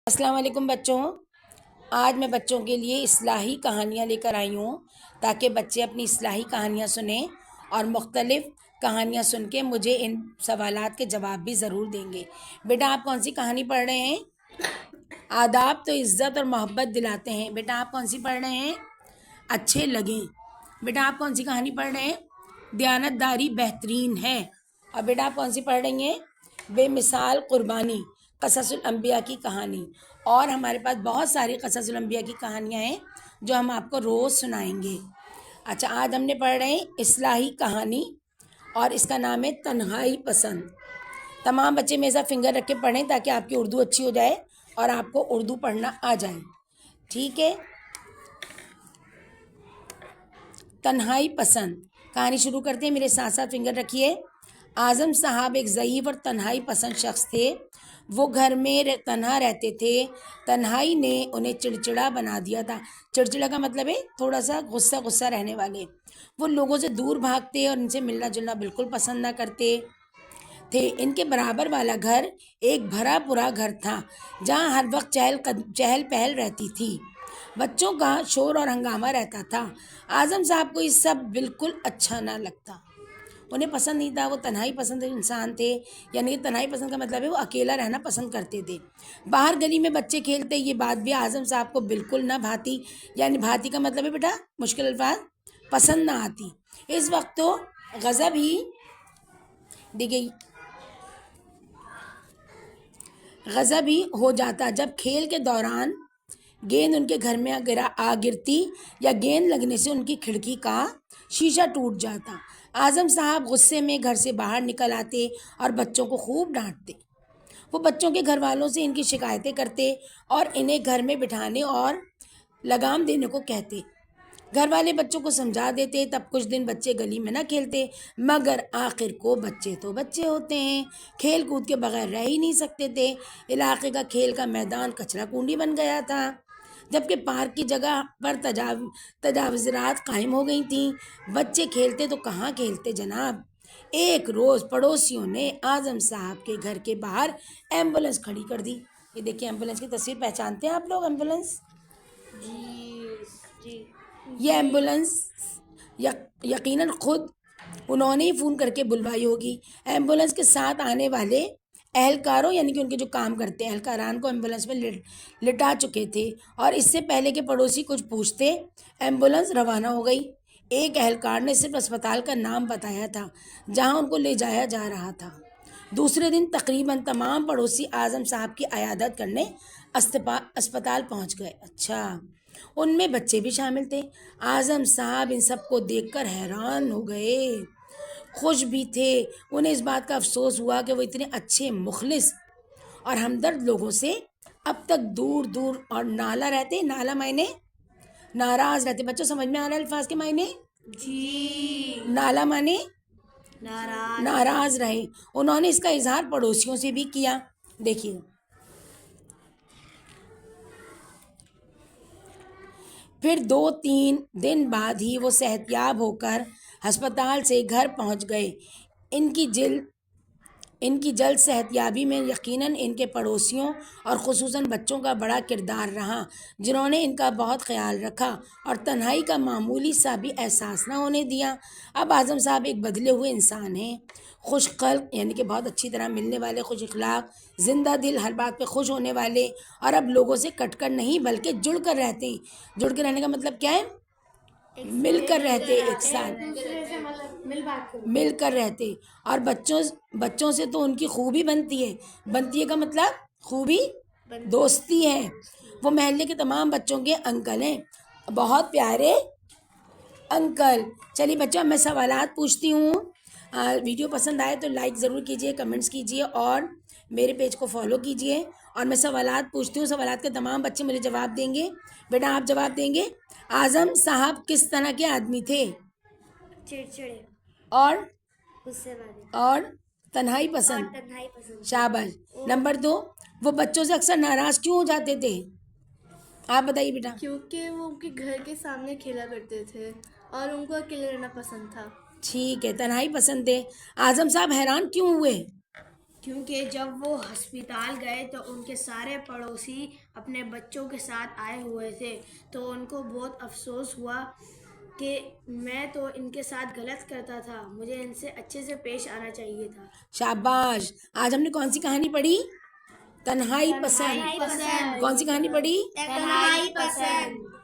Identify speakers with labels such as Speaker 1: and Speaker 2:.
Speaker 1: السلام علیکم بچوں. آج میں بچوں کے لیے اصلاحی کہانیاں لے کر آئی ہوں تاکہ بچے اپنی اصلاحی کہانیاں سنیں اور مختلف کہانیاں سن کے مجھے ان سوالات کے جواب بھی ضرور دیں گے. بیٹا آپ کون سی کہانی پڑھ رہے ہیں؟ آداب تو عزت اور محبت دلاتے ہیں. بیٹا آپ کون سی پڑھ رہے ہیں؟ اچھے لگیں. بیٹا آپ کون سی کہانی پڑھ رہے ہیں؟ دیانتداری بہترین ہے. اور بیٹا آپ کون سی پڑھ رہی ہیں؟ بے مثال قربانی، قصص الانبیاء کی کہانی. اور ہمارے پاس بہت ساری قصص الانبیاء کی کہانیاں ہیں جو ہم آپ کو روز سنائیں گے. اچھا، آج ہم نے پڑھ رہے ہیں اصلاحی کہانی اور اس کا نام ہے تنہائی پسند. تمام بچے میرے ساتھ فنگر رکھ کے پڑھیں تاکہ آپ کی اردو اچھی ہو جائے اور آپ کو اردو پڑھنا آ جائے. ٹھیک ہے؟ تنہائی پسند کہانی شروع کرتے ہیں. میرے ساتھ ساتھ فنگر رکھیے. اعظم صاحب ایک ضعیف اور تنہائی پسند شخص تھے. وہ گھر میں تنہا رہتے تھے. تنہائی نے انہیں چڑچڑا بنا دیا تھا. چڑچڑا کا مطلب ہے تھوڑا سا غصہ رہنے والے. وہ لوگوں سے دور بھاگتے اور ان سے ملنا جلنا بالکل پسند نہ کرتے تھے. ان کے برابر والا گھر ایک بھرا پورا گھر تھا جہاں ہر وقت چہل پہل رہتی تھی. بچوں کا شور اور ہنگامہ رہتا تھا. اعظم صاحب کو یہ سب بالکل اچھا نہ لگتا. انہیں پسند نہیں تھا. وہ تنہائی پسند انسان تھے. یعنی تنہائی پسند کا مطلب ہے وہ اکیلا رہنا پسند کرتے تھے. باہر گلی میں بچے کھیلتے، یہ بات بھی اعظم صاحب کو بالکل نہ بھاتی. یعنی بھاتی کا مطلب ہے بیٹا مشکل الفاظ، پسند نہ آتی. اس وقت تو غضب ہی ہو جاتا جب کھیل کے دوران گیند ان کے گھر میں آ گرتی یا گیند لگنے سے ان کی کھڑکی کا شیشہ ٹوٹ جاتا. اعظم صاحب غصے میں گھر سے باہر نکل آتے اور بچوں کو خوب ڈانٹتے. وہ بچوں کے گھر والوں سے ان کی شکایتیں کرتے اور انہیں گھر میں بٹھانے اور لگام دینے کو کہتے. گھر والے بچوں کو سمجھا دیتے. تب کچھ دن بچے گلی میں نہ کھیلتے، مگر آخر کو بچے تو بچے ہوتے ہیں، کھیل کود کے بغیر رہ ہی نہیں سکتے تھے. علاقے کا کھیل کا میدان کچرا کنڈی بن گیا تھا، جبکہ پارک کی جگہ پر تجاوزات قائم ہو گئی تھیں. بچے کھیلتے تو کہاں کھیلتے جناب. ایک روز پڑوسیوں نے اعظم صاحب کے گھر کے باہر ایمبولینس کھڑی کر دی. یہ دیکھیں ایمبولینس کی تصویر پہچانتے ہیں آپ لوگ؟ ایمبولینس
Speaker 2: جی
Speaker 1: یہ ایمبولینس یقیناً خود انہوں نے ہی فون کر کے بلوائی ہوگی. ایمبولینس کے ساتھ آنے والے اہلکاروں یعنی کہ ان کے جو کام کرتے ہیں اہلکاران کو ایمبولینس میں لٹا چکے تھے اور اس سے پہلے کہ پڑوسی کچھ پوچھتے ایمبولینس روانہ ہو گئی. ایک اہلکار نے صرف اسپتال کا نام بتایا تھا جہاں ان کو لے جایا جا رہا تھا. دوسرے دن تقریباً تمام پڑوسی اعظم صاحب کی عیادت کرنے اسپتال پہنچ گئے. اچھا، ان میں بچے بھی شامل تھے. اعظم صاحب ان سب کو دیکھ کر حیران ہو گئے. خوش بھی تھے. انہیں اس بات کا افسوس ہوا کہ وہ اتنے اچھے، مخلص اور ہمدرد لوگوں سے اب تک دور دور اور نالا معنی ناراض رہتے. بچوں سمجھ میں آ رہا ہے الفاظ کے معنی؟
Speaker 2: جی
Speaker 1: نالا معنی ناراض رہے. انہوں نے اس کا اظہار پڑوسیوں سے بھی کیا. دیکھیے، پھر 2-3 دن بعد ہی وہ صحت یاب ہو کر ہسپتال سے گھر پہنچ گئے. ان کی جلد صحت یابی میں یقیناً ان کے پڑوسیوں اور خصوصاً بچوں کا بڑا کردار رہا، جنہوں نے ان کا بہت خیال رکھا اور تنہائی کا معمولی سا بھی احساس نہ ہونے دیا. اب اعظم صاحب ایک بدلے ہوئے انسان ہیں، خوش خلق یعنی کہ بہت اچھی طرح ملنے والے، خوش اخلاق، زندہ دل، ہر بات پہ خوش ہونے والے، اور اب لوگوں سے کٹ کر نہیں بلکہ جڑ کر رہتے ہیں. جڑ کے رہنے کا مطلب کیا ہے؟ مل کر رہتے، ایک ساتھ مل کر رہتے. اور بچوں سے تو ان کی خوبی بنتی ہے کا مطلب خوبی دوستی ہے. وہ محلے کے تمام بچوں کے انکل ہیں، بہت پیارے انکل. چلیے بچوں، میں سوالات پوچھتی ہوں. ویڈیو پسند آئے تو لائک ضرور کیجیے، کمنٹس کیجیے اور میرے پیج کو فالو کیجیے. اور میں سوالات پوچھتی ہوں، سوالات کے تمام بچے مجھے جواب دیں گے. بیٹا آپ جواب دیں گے. اعظم صاحب کس طرح کے آدمی تھے؟
Speaker 2: چڑچڑے
Speaker 1: اور
Speaker 2: غصے والے
Speaker 1: اور تنہائی پسند. شاباش. نمبر 2، وہ بچوں سے اکثر ناراض کیوں ہو جاتے تھے؟ آپ بتائیے بیٹا.
Speaker 3: کیونکہ وہ ان کے گھر کے سامنے کھیلا کرتے تھے اور ان کو اکیلے رہنا پسند تھا.
Speaker 1: ٹھیک ہے، تنہائی پسند تھے. اعظم صاحب حیران کیوں ہوئے؟
Speaker 4: کیونکہ جب وہ ہسپتال گئے تو ان کے سارے پڑوسی اپنے بچوں کے ساتھ آئے ہوئے تھے، تو ان کو بہت افسوس ہوا کہ میں تو ان کے ساتھ غلط کرتا تھا، مجھے ان سے اچھے سے پیش آنا چاہیے تھا۔
Speaker 1: شاباش. آج ہم نے کون سی کہانی پڑھی؟ تنہائی پسند. کون سی کہانی پڑھی؟
Speaker 2: تنہائی پسند.